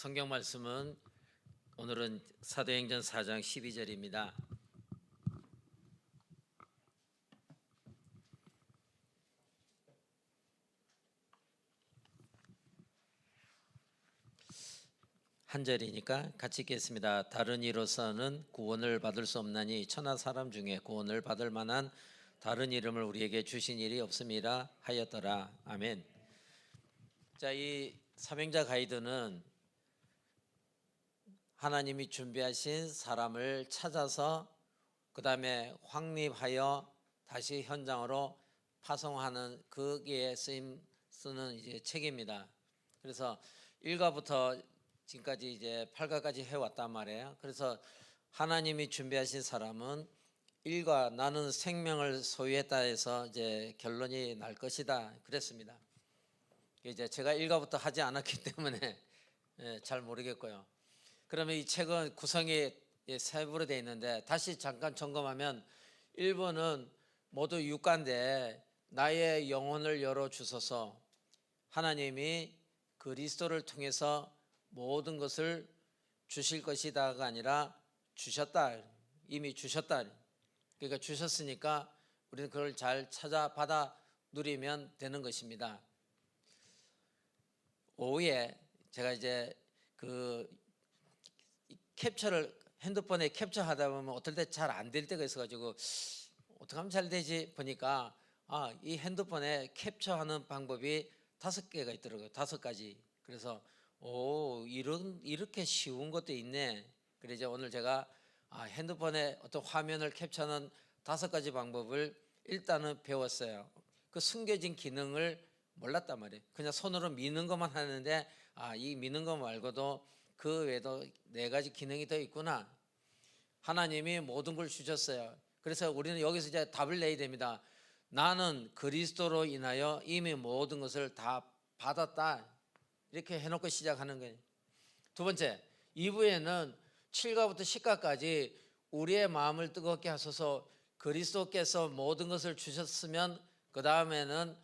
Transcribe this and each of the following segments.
성경 말씀은 오늘은 사도행전 4장 12절입니다. 한 절이니까 같이 읽겠습니다. 다른 이로서는 구원을 받을 수 없나니 천하 사람 중에 구원을 받을 만한 다른 이름을 우리에게 주신 일이 없음이라 하였더라. 아멘. 자, 이 삼행자 가이드는 하나님이 준비하신 사람을 찾아서 그 다음에 확립하여 다시 현장으로 파송하는 거기에 쓰는 이제 책입니다. 그래서 1가부터 지금까지 이제 8가까지 해왔단 말이에요. 그래서 하나님이 준비하신 사람은 1과 나는 생명을 소유했다 해서 이제 결론이 날 것이다 그랬습니다. 이제 제가 1가부터 하지 않았기 때문에 잘 모르겠고요. 그러면 이 책은 구성이 세 부로 되어 있는데 다시 잠깐 점검하면 1번은 모두 6가인데 나의 영혼을 열어주소서, 하나님이 그리스도를 통해서 모든 것을 주실 것이다가 아니라 주셨다, 이미 주셨다. 그러니까 주셨으니까 우리는 그걸 잘 찾아 받아 누리면 되는 것입니다. 오후에 제가 이제 캡처를 핸드폰에 캡처하다 보면 어떨 때 잘 안 될 때가 있어가지고 어떻게 하면 잘 되지 보니까 이 핸드폰에 캡처하는 방법이 5개가 있더라고요. 5가지. 그래서 이렇게 쉬운 것도 있네. 그래서 오늘 제가 핸드폰에 어떤 화면을 캡처하는 5가지 방법을 일단은 배웠어요. 그 숨겨진 기능을 몰랐단 말이에요. 그냥 손으로 미는 것만 하는데 이 미는 것 말고도 그 외에도 4가지 기능이 더 있구나. 하나님이 모든 걸 주셨어요. 그래서 우리는 여기서 이제 답을 내야 됩니다. 나는 그리스도로 인하여 이미 모든 것을 다 받았다. 이렇게 해놓고 시작하는 거예요. 두 번째, 2부에는 7가부터 10가까지 우리의 마음을 뜨겁게 하소서, 그리스도께서 모든 것을 주셨으면 그 다음에는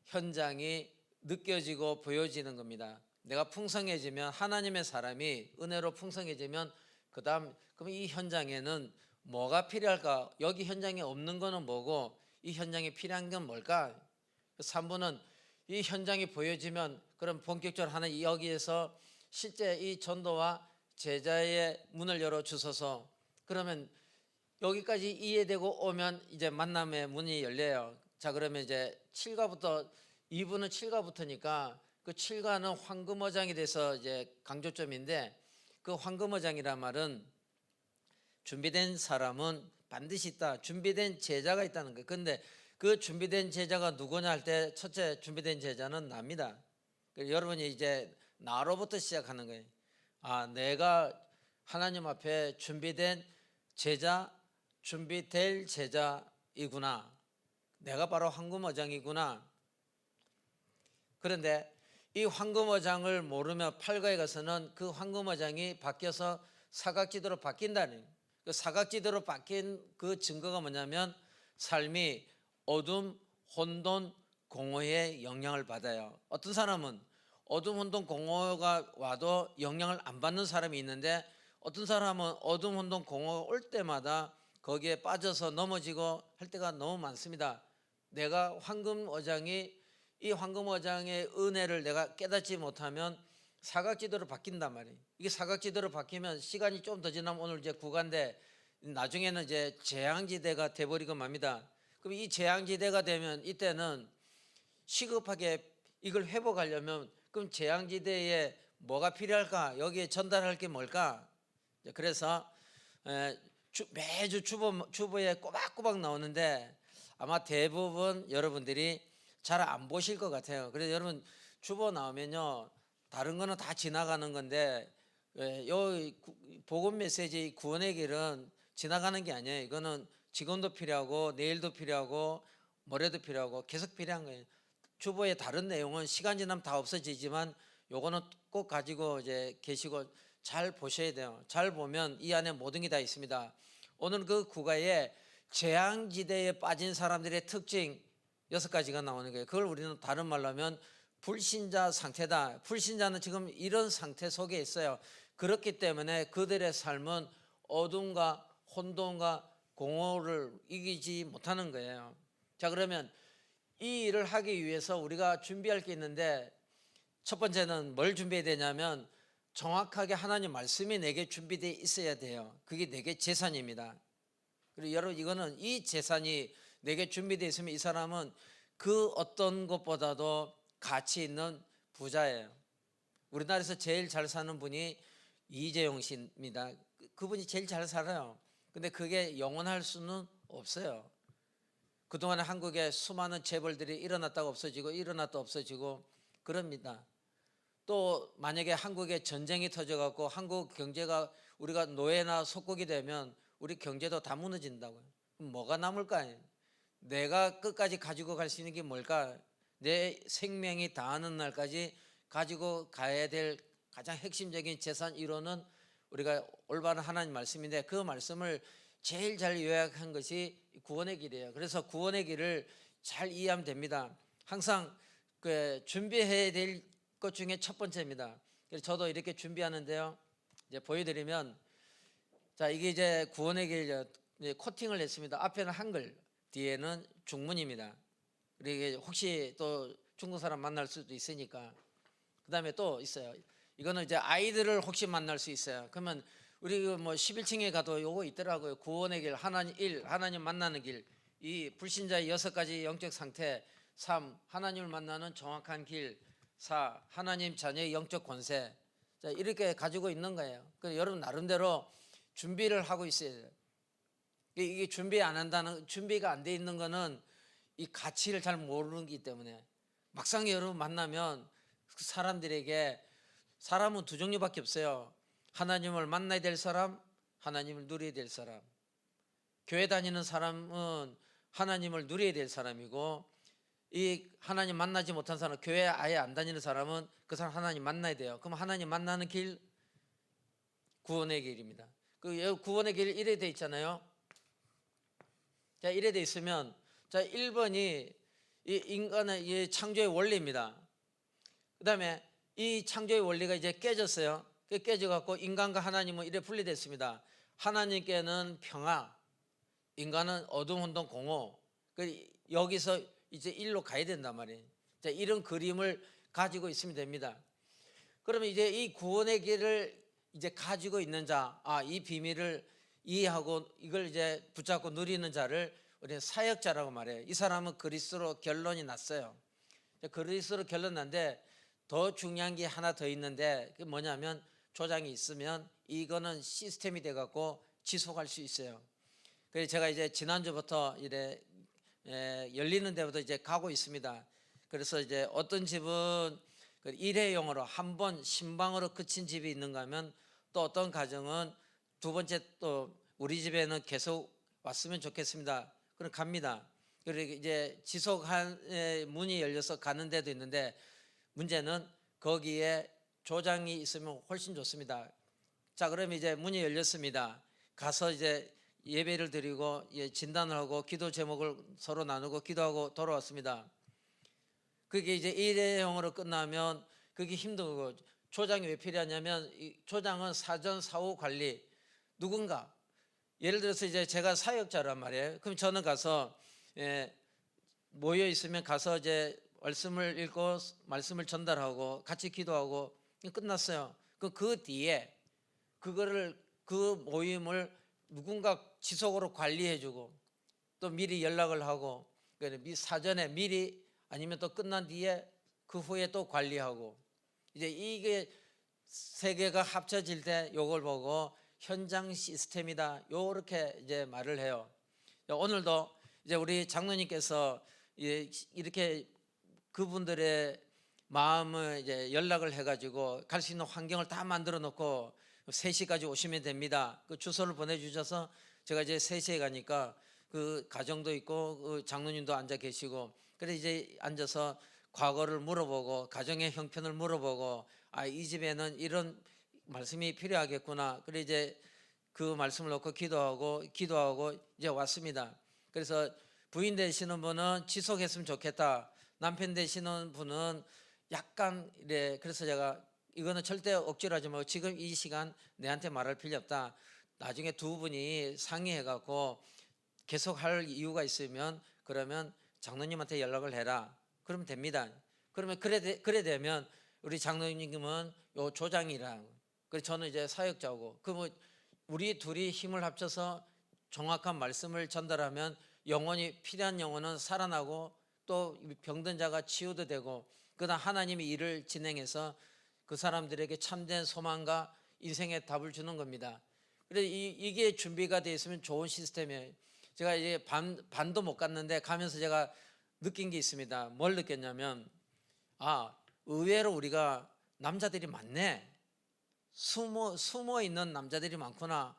현장이 느껴지고 보여지는 겁니다. 내가 풍성해지면, 하나님의 사람이 은혜로 풍성해지면 그 다음 그럼 이 현장에는 뭐가 필요할까? 여기 현장에 없는 거는 뭐고 이 현장에 필요한 건 뭘까? 3부는 이 현장이 보여지면 그럼 본격적으로 하는 여기에서 실제 이 전도와 제자의 문을 열어 주소서. 그러면 여기까지 이해되고 오면 이제 만남의 문이 열려요. 자, 그러면 이제 7가부터 2부는 7가부터니까 그 7가는 황금어장이 돼서 이제 강조점인데, 그 황금어장이란 말은 준비된 사람은 반드시 있다. 준비된 제자가 있다는 거예요. 그런데 그 준비된 제자가 누구냐 할 때 첫째 준비된 제자는 나입니다. 여러분이 이제 나로부터 시작하는 거예요. 내가 하나님 앞에 준비된 제자, 준비될 제자이구나. 내가 바로 황금어장이구나. 그런데 이 황금어장을 모르며 8가에 가서는 그 황금어장이 바뀌어서 사각지대로 바뀐다는, 그 사각지대로 바뀐 그 증거가 뭐냐면 삶이 어둠, 혼돈, 공허의 영향을 받아요. 어떤 사람은 어둠, 혼돈, 공허가 와도 영향을 안 받는 사람이 있는데, 어떤 사람은 어둠, 혼돈, 공허가 올 때마다 거기에 빠져서 넘어지고 할 때가 너무 많습니다. 내가 이 황금어장의 은혜를 내가 깨닫지 못하면 사각지대로 바뀐단 말이에요. 이게 사각지대로 바뀌면 시간이 좀 더 지나면 오늘 이제 9가인데 나중에는 이제 재앙지대가 돼버리고 맙니다. 그럼 이 재앙지대가 되면 이때는 시급하게 이걸 회복하려면 그럼 재앙지대에 뭐가 필요할까? 여기에 전달할 게 뭘까? 그래서 매주 주보에 꼬박꼬박 나오는데 아마 대부분 여러분들이 잘 안 보실 것 같아요. 그래서 여러분 주보 나오면요, 다른 거는 다 지나가는 건데 요 복음 메시지 구원의 길은 지나가는 게 아니에요. 이거는 지금도 필요하고 내일도 필요하고 모레도 필요하고 계속 필요한 거예요. 주보의 다른 내용은 시간 지나면 다 없어지지만 요거는 꼭 가지고 이제 계시고 잘 보셔야 돼요. 잘 보면 이 안에 모든 게 다 있습니다. 오늘 그 구가에 재앙지대에 빠진 사람들의 특징 6가지가 나오는 거예요. 그걸 우리는 다른 말로 하면 불신자 상태다. 불신자는 지금 이런 상태 속에 있어요. 그렇기 때문에 그들의 삶은 어둠과 혼돈과 공허를 이기지 못하는 거예요. 자, 그러면 이 일을 하기 위해서 우리가 준비할 게 있는데, 첫 번째는 뭘 준비해야 되냐면 정확하게 하나님 말씀이 내게 준비되어 있어야 돼요. 그게 내게 재산입니다. 그리고 여러분, 이거는 이 재산이 내게 준비되어 있으면 이 사람은 그 어떤 것보다도 가치 있는 부자예요. 우리나라에서 제일 잘 사는 분이 이재용 씨입니다. 그분이 제일 잘 살아요. 근데 그게 영원할 수는 없어요. 그동안 한국에 수많은 재벌들이 일어났다가 없어지고 일어났다 없어지고 그럽니다. 또 만약에 한국에 전쟁이 터져갖고 한국 경제가, 우리가 노예나 속국이 되면 우리 경제도 다 무너진다고요. 그럼 뭐가 남을까요? 내가 끝까지 가지고 갈 수 있는 게 뭘까? 내 생명이 다하는 날까지 가지고 가야 될 가장 핵심적인 재산 1호는 우리가 올바른 하나님 말씀인데, 그 말씀을 제일 잘 요약한 것이 구원의 길이에요. 그래서 구원의 길을 잘 이해하면 됩니다. 항상 준비해야 될 것 중에 첫 번째입니다. 그래서 저도 이렇게 준비하는데요. 이제 보여드리면, 자, 이게 이제 구원의 길 이제 코팅을 했습니다. 앞에는 한글, 뒤에는 중문입니다. 그리고 혹시 또 중국 사람 만날 수도 있으니까. 그 다음에 또 있어요. 이거는 이제 아이들을 혹시 만날 수 있어요. 그러면 우리 뭐 11층에 가도 요거 있더라고요. 구원의 길, 하나님 1, 하나님 만나는 길, 이 불신자의 6가지 영적 상태, 3, 하나님을 만나는 정확한 길, 4, 하나님 자녀의 영적 권세. 자, 이렇게 가지고 있는 거예요. 그래서 여러분 나름대로 준비를 하고 있어야 돼요. 이게 준비가 안 돼 있는 거는 이 가치를 잘 모르는 거기 때문에, 막상 여러분 만나면 그 사람들에게, 사람은 두 종류밖에 없어요. 하나님을 만나야 될 사람, 하나님을 누려야 될 사람. 교회 다니는 사람은 하나님을 누려야 될 사람이고, 이 하나님 만나지 못한 사람, 교회 아예 안 다니는 사람은 그 사람 하나님 만나야 돼요. 그럼 하나님 만나는 길, 구원의 길입니다. 그 구원의 길 이래 돼 있잖아요. 자, 이래 돼 있으면, 자, 1번이 이 인간의 이 창조의 원리입니다. 그 다음에 이 창조의 원리가 이제 깨졌어요. 깨져갖고 인간과 하나님은 이래 분리됐습니다. 하나님께는 평화, 인간은 어둠, 혼돈, 공허. 여기서 이제 일로 가야 된단 말이에요. 자, 이런 그림을 가지고 있으면 됩니다. 그러면 이제 이 구원의 길을 이제 가지고 있는 자, 이 비밀을 이해하고 이걸 이제 붙잡고 누리는 자를 우리는 사역자라고 말해요. 이 사람은 그리스도로 결론이 났어요. 그리스도로 결론 난데, 더 중요한 게 하나 더 있는데, 그게 뭐냐면 조장이 있으면 이거는 시스템이 돼갖고 지속할 수 있어요. 그래서 제가 이제 지난주부터 이래 열리는 데부터 이제 가고 있습니다. 그래서 이제 어떤 집은 일회용으로 한 번 신방으로 그친 집이 있는가 하면, 또 어떤 가정은 두 번째 또 우리 집에는 계속 왔으면 좋겠습니다. 그럼 갑니다. 그리고 이제 지속한 문이 열려서 가는 데도 있는데, 문제는 거기에 조장이 있으면 훨씬 좋습니다. 자, 그럼 이제 문이 열렸습니다. 가서 이제 예배를 드리고 진단을 하고 기도 제목을 서로 나누고 기도하고 돌아왔습니다. 그게 이제 일회용으로 끝나면 그게 힘들고, 조장이 왜 필요하냐면, 이 조장은 사전 사후 관리, 누군가 예를 들어서 이제 제가 사역자란 말이에요. 그럼 저는 가서 모여 있으면 가서 이제 말씀을 읽고 말씀을 전달하고 같이 기도하고 끝났어요. 그 뒤에 그 모임을 누군가 지속으로 관리해주고, 또 미리 연락을 하고, 사전에 미리, 아니면 또 끝난 뒤에 그 후에 또 관리하고, 이제 이게 세 개가 합쳐질 때 요걸 보고 현장 시스템이다, 요렇게 이제 말을 해요. 오늘도 이제 우리 장로님께서 이렇게 그분들의 마음을 이제 연락을 해가지고 갈 수 있는 환경을 다 만들어 놓고 3시까지 오시면 됩니다. 그 주소를 보내주셔서 제가 이제 3시에 가니까 그 가정도 있고 그 장로님도 앉아 계시고, 그래서 이제 앉아서 과거를 물어보고 가정의 형편을 물어보고, 이 집에는 이런 말씀이 필요하겠구나. 그래 이제 그 말씀을 놓고 기도하고 이제 왔습니다. 그래서 부인 되시는 분은 지속했으면 좋겠다. 남편 되시는 분은 약간 이래. 그래서 제가 이거는 절대 억지로 하지 말고 지금 이 시간 내한테 말할 필요 없다. 나중에 두 분이 상의해 갖고 계속 할 이유가 있으면 그러면 장로님한테 연락을 해라. 그러면 됩니다. 그러면 그래 되면 우리 장로님은 요 조장이랑, 그리고 저는 이제 사역자고, 그 뭐 우리 둘이 힘을 합쳐서 정확한 말씀을 전달하면 영혼이 필요한 영혼은 살아나고 또 병든 자가 치유도 되고, 그다음 하나님이 일을 진행해서 그 사람들에게 참된 소망과 인생의 답을 주는 겁니다. 그래서 이게 준비가 되어 있으면 좋은 시스템이에요. 제가 이제 반도 못 갔는데 가면서 제가 느낀 게 있습니다. 뭘 느꼈냐면, 의외로 우리가 남자들이 많네. 숨어 있는 남자들이 많구나.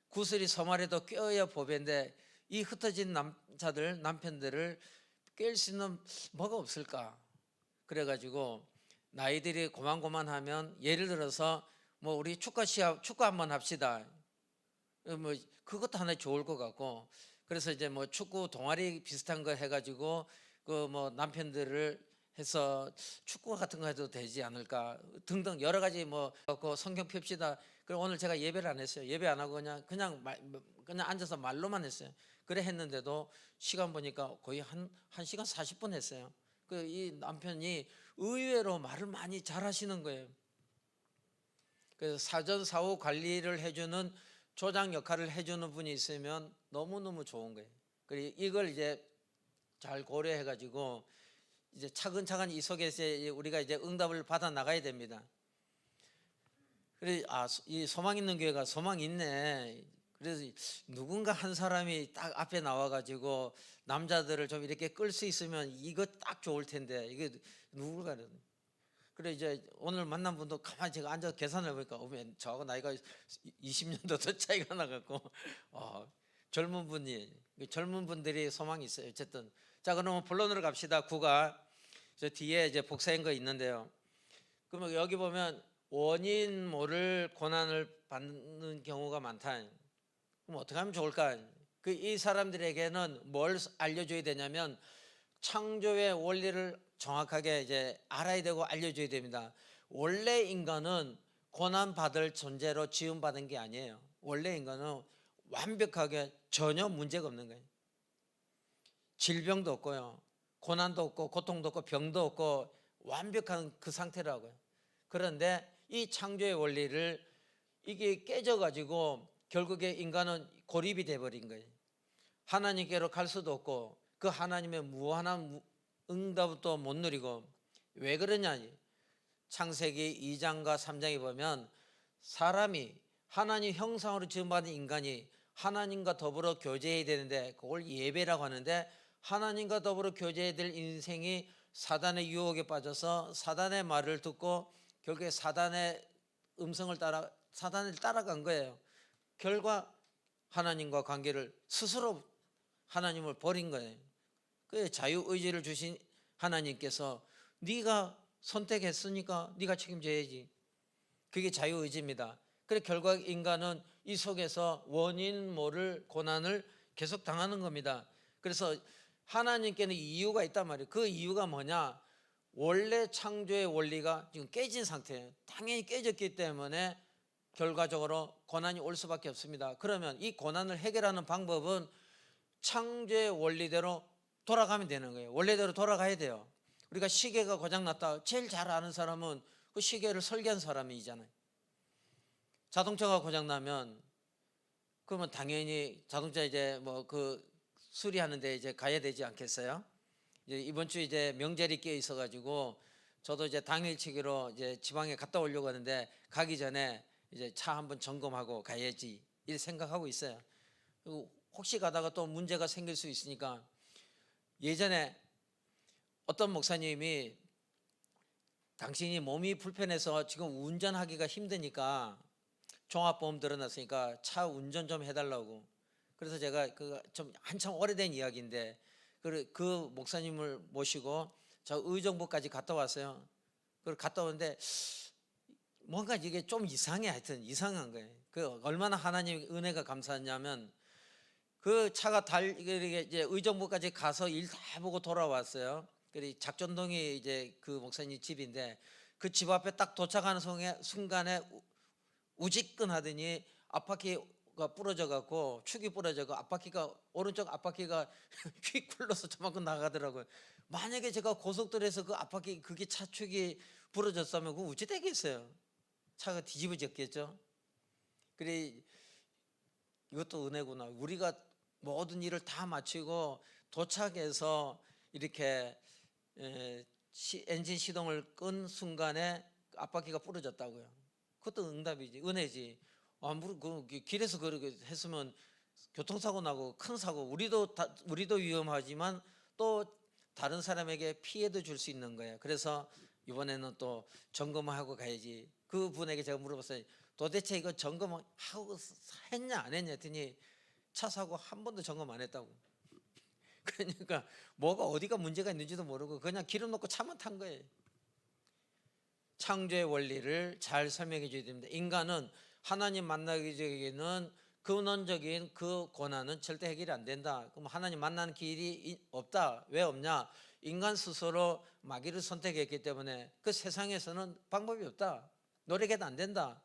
구슬이 서말에도 껴야 보배인데 이 흩어진 남편들을 깰 수 있는 뭐가 없을까? 그래가지고 나이들이 고만고만하면, 예를 들어서 뭐 우리 축구 한번 합시다. 뭐 그것도 하나 좋을 것 같고, 그래서 이제 뭐 축구 동아리 비슷한 거 해가지고 그 뭐 남편들을 해서 축구 같은 거 해도 되지 않을까 등등 여러 가지 뭐 그 성경 펴시다. 그리고 오늘 제가 예배를 안 했어요. 예배 안 하고 그냥 앉아서 말로만 했어요. 그래 했는데도 시간 보니까 거의 한 1시간 40분 했어요. 그 이 남편이 의외로 말을 많이 잘하시는 거예요. 그래서 사전 사후 관리를 해주는 조장 역할을 해주는 분이 있으면 너무너무 좋은 거예요. 그리고 이걸 이제 잘 고려해 가지고 이제 차근차근 이 속에서 우리가 이제 응답을 받아 나가야 됩니다. 그래, 이 소망 있는 교회가 소망이 있네. 그래서 누군가 한 사람이 딱 앞에 나와 가지고 남자들을 좀 이렇게 끌 수 있으면 이거 딱 좋을 텐데, 이게 누굴까? 그래 이제 오늘 만난 분도 가만히 제가 앉아서 계산을 해보니까 저하고 나이가 20년도 더 차이가 나갖고 젊은 분들이 소망이 있어요. 어쨌든 자, 그러면 본론으로 갑시다. 구가 저 뒤에 이제 복사한 거 있는데요. 그러면 여기 보면 원인 모를 고난을 받는 경우가 많다. 그럼 어떻게 하면 좋을까? 이 사람들에게는 뭘 알려줘야 되냐면 창조의 원리를 정확하게 이제 알아야 되고 알려줘야 됩니다. 원래 인간은 고난 받을 존재로 지음받은 게 아니에요. 원래 인간은 완벽하게 전혀 문제가 없는 거예요. 질병도 없고요, 고난도 없고 고통도 없고 병도 없고 완벽한 그 상태라고요. 그런데 이 창조의 원리를 이게 깨져가지고 결국에 인간은 고립이 돼버린 거예요. 하나님께로 갈 수도 없고 그 하나님의 무한한 응답도 못 누리고. 왜 그러냐? 창세기 2장과 3장에 보면 사람이 하나님 형상으로 지음받은 인간이 하나님과 더불어 교제해야 되는데 그걸 예배라고 하는데, 하나님과 더불어 교제해야 될 인생이 사단의 유혹에 빠져서 사단의 말을 듣고 결국에 사단의 음성을 따라 사단을 따라간 거예요. 결과 하나님과 관계를 스스로 하나님을 버린 거예요. 그 자유의지를 주신 하나님께서 네가 선택했으니까 네가 책임져야지. 그게 자유의지입니다. 그래 결과 인간은 이 속에서 원인 모를 고난을 계속 당하는 겁니다. 그래서 하나님께는 이유가 있단 말이에요. 그 이유가 뭐냐? 원래 창조의 원리가 지금 깨진 상태예요. 당연히 깨졌기 때문에 결과적으로 고난이 올 수밖에 없습니다. 그러면 이 고난을 해결하는 방법은 창조의 원리대로 돌아가면 되는 거예요. 원래대로 돌아가야 돼요. 우리가 시계가 고장났다, 제일 잘 아는 사람은 그 시계를 설계한 사람이잖아요. 자동차가 고장나면 그러면 당연히 자동차 이제 뭐 그 수리하는데 이제 가야 되지 않겠어요? 이제 이번 주 이제 명절이 끼어 있어가지고 저도 이제 당일치기로 이제 지방에 갔다 오려고 하는데 가기 전에 이제 차 한번 점검하고 가야지 이렇게 생각하고 있어요. 그리고 혹시 가다가 또 문제가 생길 수 있으니까. 예전에 어떤 목사님이 당신이 몸이 불편해서 지금 운전하기가 힘드니까 종합보험 들어놨으니까 차 운전 좀 해달라고. 그래서 제가 그 좀 한참 오래된 이야기인데 그 목사님을 모시고 저 의정부까지 갔다 왔어요. 그걸 갔다 오는데 뭔가 이게 좀 이상해. 하여튼 이상한 거예요. 그 얼마나 하나님 은혜가 감사하냐면 그 차가 이제 의정부까지 가서 일 다 보고 돌아왔어요. 그리 작전동이 이제 그 목사님 집인데 그 집 앞에 딱 도착하는 순간에 우직근 하더니 앞바퀴가 부러져 갖고 축이 부러져 갖고 앞바퀴가 오른쪽 앞바퀴가 휙 굴러서 저만큼 나가더라고요. 만약에 제가 고속도로에서 그 앞바퀴 그게 차축이 부러졌으면 그 어찌 되겠어요? 차가 뒤집어졌겠죠. 그래 이것도 은혜구나. 우리가 모든 일을 다 마치고 도착해서 이렇게 엔진 시동을 끈 순간에 앞바퀴가 부러졌다고요. 그것도 응답이지, 은혜지. 그 길에서 그렇게 했으면 교통사고 나고 큰 사고, 우리도 위험하지만 또 다른 사람에게 피해도 줄 수 있는 거예요. 그래서 이번에는 또 점검하고 가야지. 그 분에게 제가 물어봤어요. 도대체 이거 점검하고 했냐 안 했냐 했더니 차 사고 한 번도 점검 안 했다고. 그러니까 뭐가 어디가 문제가 있는지도 모르고 그냥 기름 넣고 차만 탄 거예요. 창조의 원리를 잘 설명해 줘야 됩니다. 인간은 하나님 만나기 전에는 근원적인 그 고난은 절대 해결이 안 된다. 그럼 하나님 만나는 길이 없다. 왜 없냐? 인간 스스로 마귀를 선택했기 때문에 그 세상에서는 방법이 없다. 노력해도 안 된다.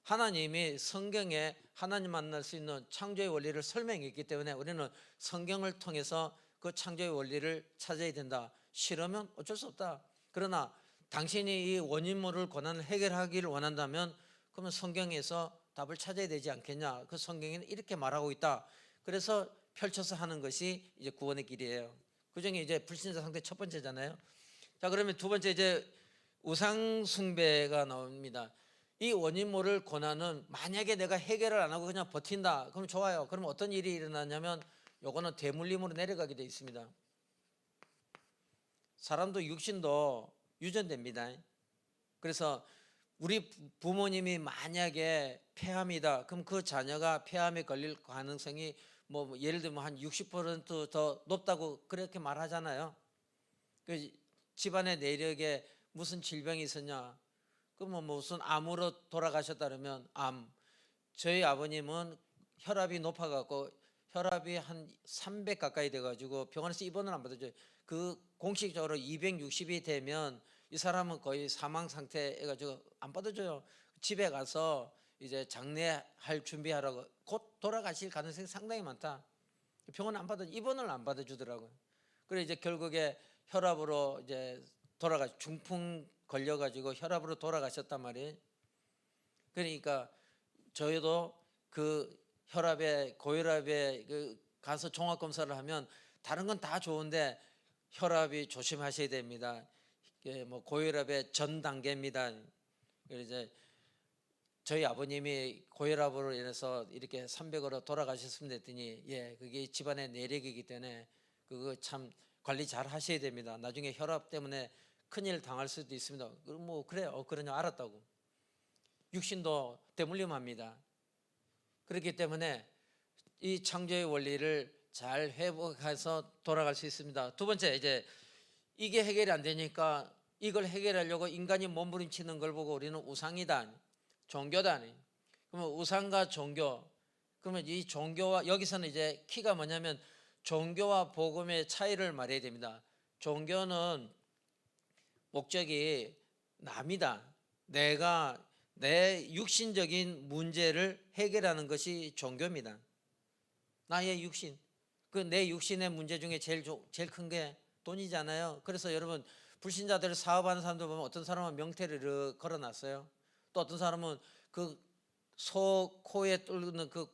하나님이 성경에 하나님 만날 수 있는 창조의 원리를 설명했기 때문에 우리는 성경을 통해서 그 창조의 원리를 찾아야 된다. 싫으면 어쩔 수 없다. 그러나 당신이 이 원인모를 고난을 해결하기를 원한다면 그러면 성경에서 답을 찾아야 되지 않겠냐. 그 성경에는 이렇게 말하고 있다. 그래서 펼쳐서 하는 것이 이제 구원의 길이에요. 그 중에 이제 불신자 상태 첫 번째잖아요. 자, 그러면 두 번째 이제 우상 숭배가 나옵니다. 이 원인모를 고난은 만약에 내가 해결을 안 하고 그냥 버틴다. 그럼 좋아요. 그럼 어떤 일이 일어나냐면 요거는 대물림으로 내려가게 되어 있습니다. 사람도 육신도 유전됩니다. 그래서 우리 부모님이 만약에 폐암이다. 그럼 그 자녀가 폐암에 걸릴 가능성이 뭐 예를 들면 한 60% 더 높다고 그렇게 말하잖아요. 그 집안의 내력에 무슨 질병이 있었냐? 그러면 무슨 암으로 돌아가셨다면 암. 저희 아버님은 혈압이 높아갖고 혈압이 한 300 가까이 돼가지고 병원에서 입원을 안 받아줘요. 그 공식적으로 260이 되면 이 사람은 거의 사망 상태 해가지고 안 받아줘요. 집에 가서 이제 장례할 준비하라고 곧 돌아가실 가능성이 상당히 많다. 병원 안 받아 입원을 안 받아주더라고요. 그래 이제 결국에 혈압으로 이제 중풍 걸려가지고 혈압으로 돌아가셨단 말이에요. 그러니까 저희도 그 혈압에 고혈압에 가서 종합 검사를 하면 다른 건 다 좋은데 혈압이 조심하셔야 됩니다. 뭐 고혈압의 전 단계입니다. 이제 저희 아버님이 고혈압으로 인해서 이렇게 300으로 돌아가셨습니다 했더니 예, 그게 집안의 내력이기 때문에 그거 참 관리 잘 하셔야 됩니다. 나중에 혈압 때문에 큰일 당할 수도 있습니다. 뭐 그래요. 그러냐 알았다고. 육신도 대물림합니다. 그렇기 때문에 이 창조의 원리를 잘 회복해서 돌아갈 수 있습니다. 두 번째 이제 이게 해결이 안 되니까 이걸 해결하려고 인간이 몸부림치는 걸 보고 우리는 우상이다, 종교다. 그러면 우상과 종교, 그러면 이 종교와 여기서는 이제 키가 뭐냐면 종교와 복음의 차이를 말해야 됩니다. 종교는 목적이 남이다. 내가 내 육신적인 문제를 해결하는 것이 종교입니다. 나의 육신, 그 내 육신의 문제 중에 제일 큰 게 돈이잖아요. 그래서 여러분 불신자들 사업하는 사람들 보면 어떤 사람은 명태를 걸어놨어요. 또 어떤 사람은 그 코에 뚫는 그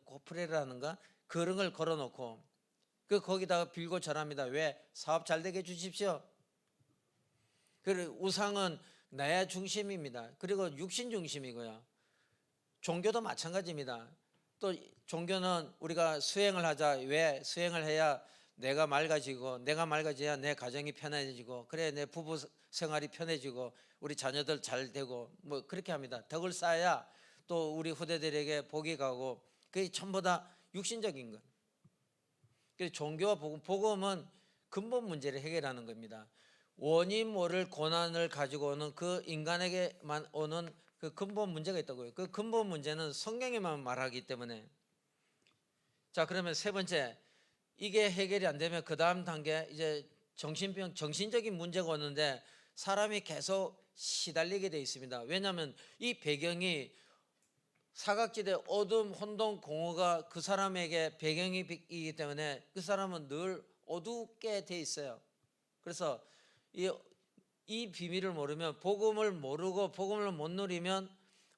고프레라는가 그런 걸 걸어놓고 그 거기다가 빌고 절합니다. 왜? 사업 잘 되게 해주십시오. 그 우상은 내 중심입니다. 그리고 육신 중심이고요. 종교도 마찬가지입니다. 또 종교는 우리가 수행을 하자. 왜? 수행을 해야 내가 맑아져야 내 가정이 편해지고 그래 내 부부 생활이 편해지고 우리 자녀들 잘 되고 뭐 그렇게 합니다. 덕을 쌓아야 또 우리 후대들에게 복이 가고 그게 전부 다 육신적인 것. 그래서 종교와 복음은 근본 문제를 해결하는 겁니다. 원인 모를 고난을 가지고 오는 그 인간에게만 오는 그 근본 문제가 있다고요. 그 근본 문제는 성경에만 말하기 때문에. 자, 그러면 세 번째, 이게 해결이 안 되면 그 다음 단계 이제 정신병, 정신적인 문제가 오는데 사람이 계속 시달리게 돼 있습니다. 왜냐하면 이 배경이 사각지대 어둠 혼돈 공허가 그 사람에게 배경이기 때문에 그 사람은 늘 어둡게 돼 있어요. 그래서 이 비밀을 모르면, 복음을 모르고 복음을 못 누리면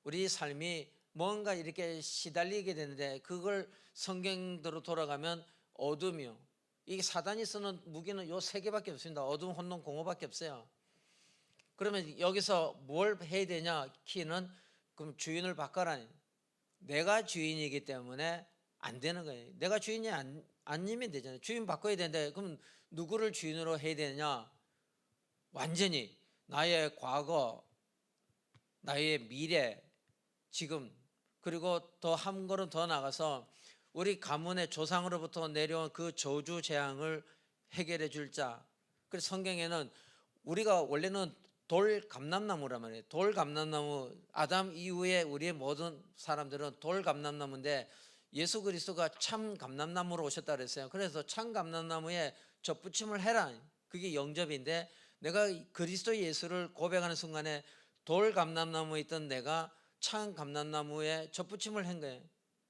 우리 삶이 뭔가 이렇게 시달리게 되는데, 그걸 성경대로 돌아가면 어둠이요, 이게 사단이 쓰는 무기는 요 세 개밖에 없습니다. 어둠, 혼돈, 공허밖에 없어요. 그러면 여기서 뭘 해야 되냐? 키는 그럼 주인을 바꿔라. 내가 주인이기 때문에 안 되는 거예요. 내가 주인이 아니면 되잖아요. 주인 바꿔야 되는데, 그럼 누구를 주인으로 해야 되냐? 완전히 나의 과거, 나의 미래, 지금, 그리고 더 한 걸음 더 나가서 우리 가문의 조상으로부터 내려온 그 저주 재앙을 해결해 줄 자. 그래서 성경에는 우리가 원래는 돌 감람나무란 말이에요. 돌 감람나무, 아담 이후에 우리의 모든 사람들은 돌 감람나무인데 예수 그리스도가 참 감람나무로 오셨다 그랬어요. 그래서 참 감람나무에 젖붙임을 해라. 그게 영접인데, 내가 그리스도 예수를 고백하는 순간에 돌 감람나무에 있던 내가 참 감람나무에 젖붙임을 한 거예요.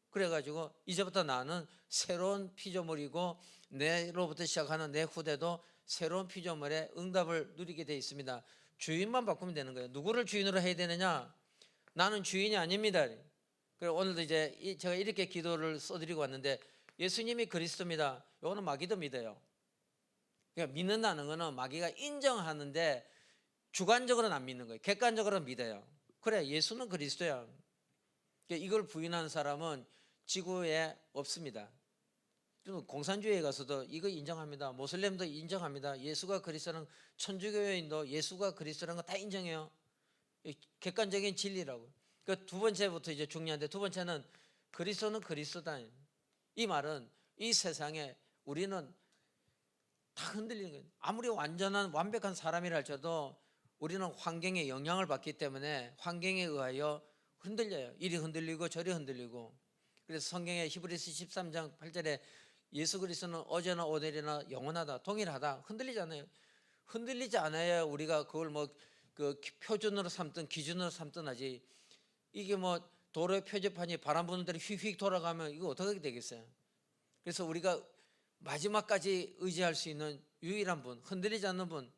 그래가지고 이제부터 나는 새로운 피조물이고 내로부터 시작하는 내 후대도 새로운 피조물의 응답을 누리게 되어 있습니다. 주인만 바꾸면 되는 거예요. 누구를 주인으로 해야 되느냐? 나는 주인이 아닙니다. 그래서 오늘도 이제 제가 이렇게 기도를 써드리고 왔는데, 예수님이 그리스도입니다. 이거는 마귀도 믿어요. 그러니까 믿는다는 거는 마귀가 인정하는데 주관적으로는 안 믿는 거예요. 객관적으로는 믿어요. 그래, 예수는 그리스도야. 그러니까 이걸 부인하는 사람은 지구에 없습니다. 공산주의에 가서도 이거 인정합니다. 모슬렘도 인정합니다. 예수가 그리스도는, 천주교인도 예수가 그리스도라는 거 다 인정해요. 객관적인 진리라고. 그 두 번째부터 이제 중요한데, 두 번째는 그리스도는 그리스도다. 이 말은 이 세상에 우리는 다 흔들리는 거예요. 아무리 완벽한 사람이라 할지라도 우리는 환경에 영향을 받기 때문에 환경에 의하여 흔들려요. 이리 흔들리고 저리 흔들리고. 그래서 성경에 히브리서 13장 8절에 예수 그리스도는 어제나 오늘이나 영원하다, 동일하다. 흔들리잖아요. 흔들리지 않아야 우리가 그걸 뭐 그 표준으로 삼든 기준으로 삼든 하지. 이게 뭐 도로의 표지판이 바람 부는 대로 휙휙 돌아가면 이거 어떻게 되겠어요? 그래서 우리가 마지막까지 의지할 수 있는 유일한 분, 흔들리지 않는 분,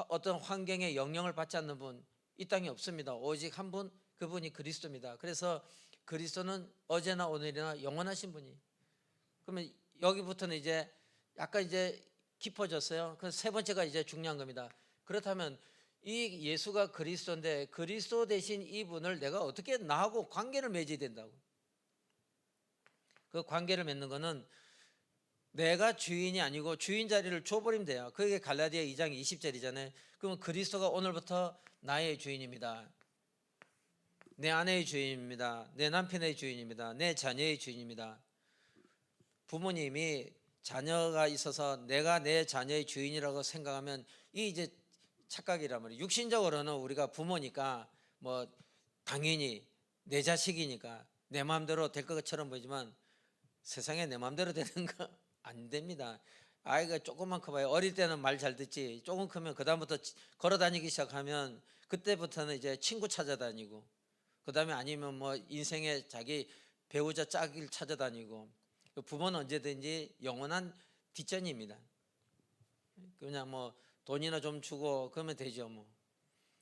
어떤 환경에 영향을 받지 않는 분, 이 땅에 없습니다. 오직 한 분, 그분이 그리스도입니다. 그래서 그리스도는 어제나 오늘이나 영원하신 분이. 그러면 여기부터는 이제 약간 이제 깊어졌어요. 그래서 세 번째가 이제 중요한 겁니다. 그렇다면 이 예수가 그리스도인데, 그리스도 대신 이분을 내가 어떻게 나하고 관계를 맺어야 된다고. 그 관계를 맺는 거는 내가 주인이 아니고 주인 자리를 줘버리면 돼요. 그게 갈라디아 2장 20절이잖아요. 그러면 그리스도가 오늘부터 나의 주인입니다. 내 아내의 주인입니다. 내 남편의 주인입니다. 내 자녀의 주인입니다. 부모님이 자녀가 있어서 내가 내 자녀의 주인이라고 생각하면 이 이제 착각이란 말이에요. 육신적으로는 우리가 부모니까 뭐 당연히 내 자식이니까 내 마음대로 될 것처럼 보이지만 세상에 내 마음대로 되는 거 안 됩니다. 아이가 조금만 커봐요. 어릴 때는 말 잘 듣지. 조금 크면 그 다음부터 걸어 다니기 시작하면 그때부터는 이제 친구 찾아다니고, 그 다음에 아니면 뭐 인생에 자기 배우자 짝을 찾아다니고. 부모는 언제든지 영원한 뒷전입니다. 그냥 뭐 돈이나 좀 주고 그러면 되죠. 뭐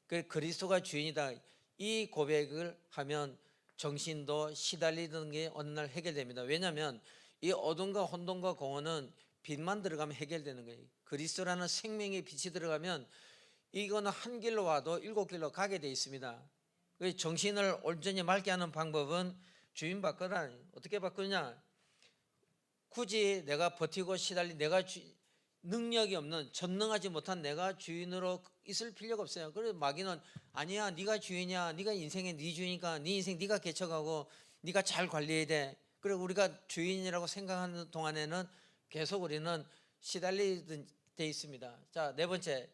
그리스도가 주인이다, 이 고백을 하면 정신도 시달리던 게 어느 날 해결됩니다. 왜냐하면 이 어둠과 혼돈과 공허는 빛만 들어가면 해결되는 거예요. 그리스도라는 생명의 빛이 들어가면 이거는 한 길로 와도 일곱 길로 가게 돼 있습니다. 정신을 온전히 맑게 하는 방법은 주인 바꾸라. 어떻게 바꾸냐? 굳이 내가 버티고 내가 능력이 없는, 전능하지 못한 내가 주인으로 있을 필요가 없어요. 그래서 마귀는 아니야, 네가 주인이야, 네가 인생의 네 주인이니까 네 인생 네가 개척하고 네가 잘 관리해야 돼. 그리고 우리가 주인이라고 생각하는 동안에는 계속 우리는 시달리게 돼 있습니다. 자, 네 번째,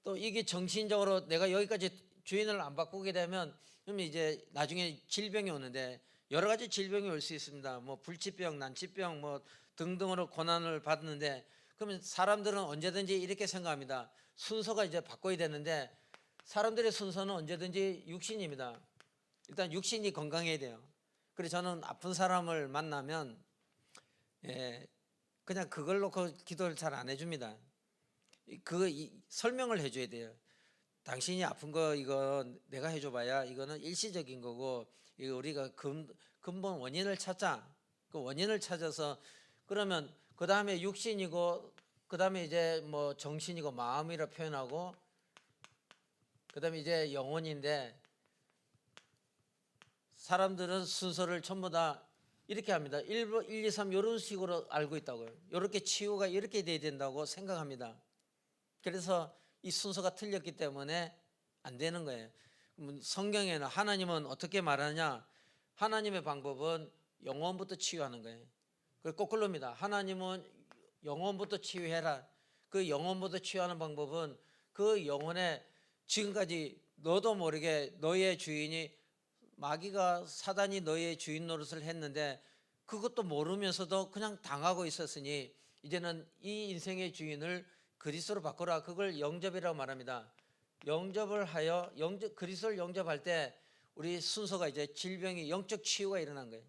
또 이게 정신적으로 내가 여기까지 주인을 안 바꾸게 되면 그러면 이제 나중에 질병이 오는데, 여러 가지 질병이 올 수 있습니다. 뭐 불치병, 난치병 뭐 등등으로 고난을 받는데, 그러면 사람들은 언제든지 이렇게 생각합니다. 순서가 이제 바꿔야 되는데 사람들의 순서는 언제든지 육신입니다. 일단 육신이 건강해야 돼요. 그래서 저는 아픈 사람을 만나면 그냥 그걸 놓고 기도를 잘 안 해줍니다. 설명을 해줘야 돼요. 당신이 아픈 거 이거 내가 해줘봐야 이거는 일시적인 거고, 이거 우리가 근본 원인을 찾자. 그 원인을 찾아서 그러면 그 다음에 육신이고 그 다음에 이제 뭐 정신이고 마음이라 표현하고 그 다음에 이제 영혼인데, 사람들은 순서를 전부 다 이렇게 합니다. 1, 2, 3 이런 식으로 알고 있다고요. 이렇게 치유가 이렇게 돼야 된다고 생각합니다. 그래서 이 순서가 틀렸기 때문에 안 되는 거예요. 성경에는 하나님은 어떻게 말하냐? 하나님의 방법은 영혼부터 치유하는 거예요. 그 거꾸로입니다. 하나님은 영혼부터 치유해라. 그 영혼부터 치유하는 방법은 그 영혼에 지금까지 너도 모르게 너의 주인이 마귀가 사단이 너의 주인 노릇을 했는데 그것도 모르면서도 그냥 당하고 있었으니 이제는 이 인생의 주인을 그리스도로 바꾸라. 그걸 영접이라고 말합니다. 영접을 하여 그리스도를 영접할 때 우리 순서가 이제 질병이 영적 치유가 일어난 거예요.